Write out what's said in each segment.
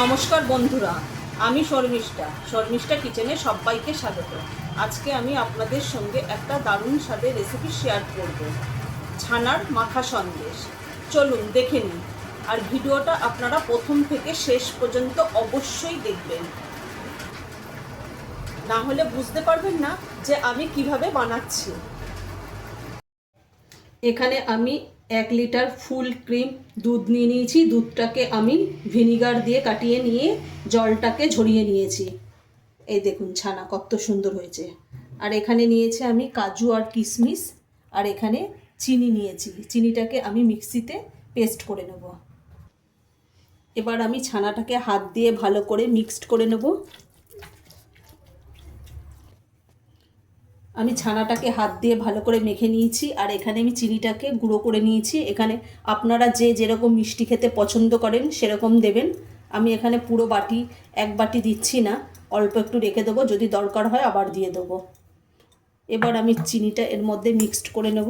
নমস্কার বন্ধুরা, আমি শর্মিষ্ঠা কিচেনে সবাইকে স্বাগত। আজকে আমি আপনাদের সঙ্গে একটা দারুণ স্বাদের রেসিপি শেয়ার করব, ছানার মাখা সন্দেশ। চলুন দেখে নিই, আর ভিডিওটা আপনারা প্রথম থেকে শেষ পর্যন্ত অবশ্যই দেখবেন, না হলে বুঝতে পারবেন না যে আমি কিভাবে বানাচ্ছি। এখানে আমি 1 লিটার ফুল ক্রিম দুধ নিয়ে নিয়েছি। দুধটাকে আমি ভিনিগার দিয়ে কাটিয়ে নিয়ে জলটাকে ঝরিয়ে নিয়েছি। এই দেখুন ছানা কত সুন্দর হয়েছে। আর এখানে নিয়েছি আমি কাজু আর কিশমিশ, আর এখানে চিনি নিয়েছি। চিনিটাকে আমি মিক্সিতে পেস্ট করে নেব। এবার আমি ছানাটাকে হাত দিয়ে ভালো করে মিক্সড করে নেব। আমি ছানাটাকে হাত দিয়ে ভালো করে মেখে নিয়েছি, আর এখানে আমি চিনিটাকে গুঁড়ো করে নিয়েছি। এখানে আপনারা যে যেরকম মিষ্টি খেতে পছন্দ করেন সেরকম দেবেন। আমি এখানে পুরো বাটি 1 বাটি দিচ্ছি না, অল্প একটু রেখে দেবো, যদি দরকার হয় আবার দিয়ে দেবো। এবার আমি চিনিটা এর মধ্যে মিক্সড করে নেব।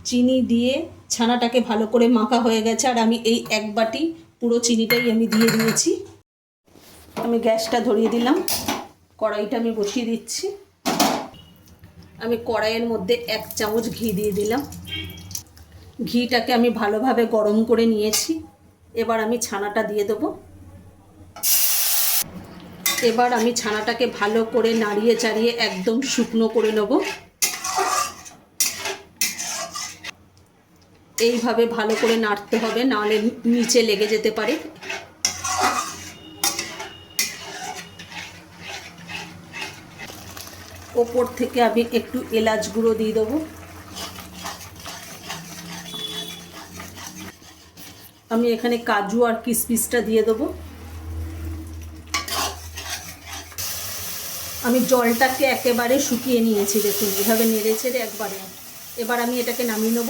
চিনি দিয়ে ছানাটাকে ভালো করে মাখা হয়ে গেছে, আর আমি এই 1 বাটি পুরো চিনিটাই আমি দিয়ে দিয়েছি। আমি গ্যাসটা ধরিয়ে দিলাম, কড়াইটা আমি বসিয়ে দিচ্ছি। আমি কড়াইয়ের মধ্যে 1 চামচ ঘি দিয়ে দিলাম। ঘিটাকে আমি ভালোভাবে গরম করে নিয়েছি। এবার আমি ছানাটা দিয়ে দেবো। এবার আমি ছানাটাকে ভালো করে নাড়িয়ে চাড়িয়ে একদম শুকনো করে নেব। এইভাবে ভালো করে নাড়তে হবে, নাহলে নিচে লেগে যেতে পারে। ওপর থেকে আমি একটু এলাচ গুঁড়ো দিয়ে দেবো। আমি এখানে কাজু আর কিশমিশটা দিয়ে দেবো। আমি জলটাকে একেবারে শুকিয়ে নিয়েছি, দেখুন এভাবে নেড়ে ছেড়ে একবারে। এবার আমি এটাকে নামিয়ে নেব।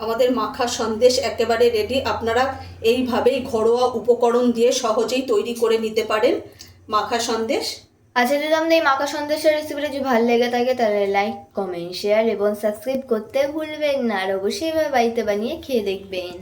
আমাদের মাখা সন্দেশ একেবারে রেডি। আপনারা এইভাবেই ঘরোয়া উপকরণ দিয়ে সহজেই তৈরি করে নিতে পারেন মাখা সন্দেশ। আচ্ছা, যদি আপনাদের এই মাখা সন্দেশের রেসিপিটা যদি ভালো লেগে থাকে তাহলে লাইক, কমেন্ট, শেয়ার এবং সাবস্ক্রাইব করতে ভুলবেন না। আর অবশ্যই এভাবে বাড়িতে বানিয়ে খেয়ে দেখবেন।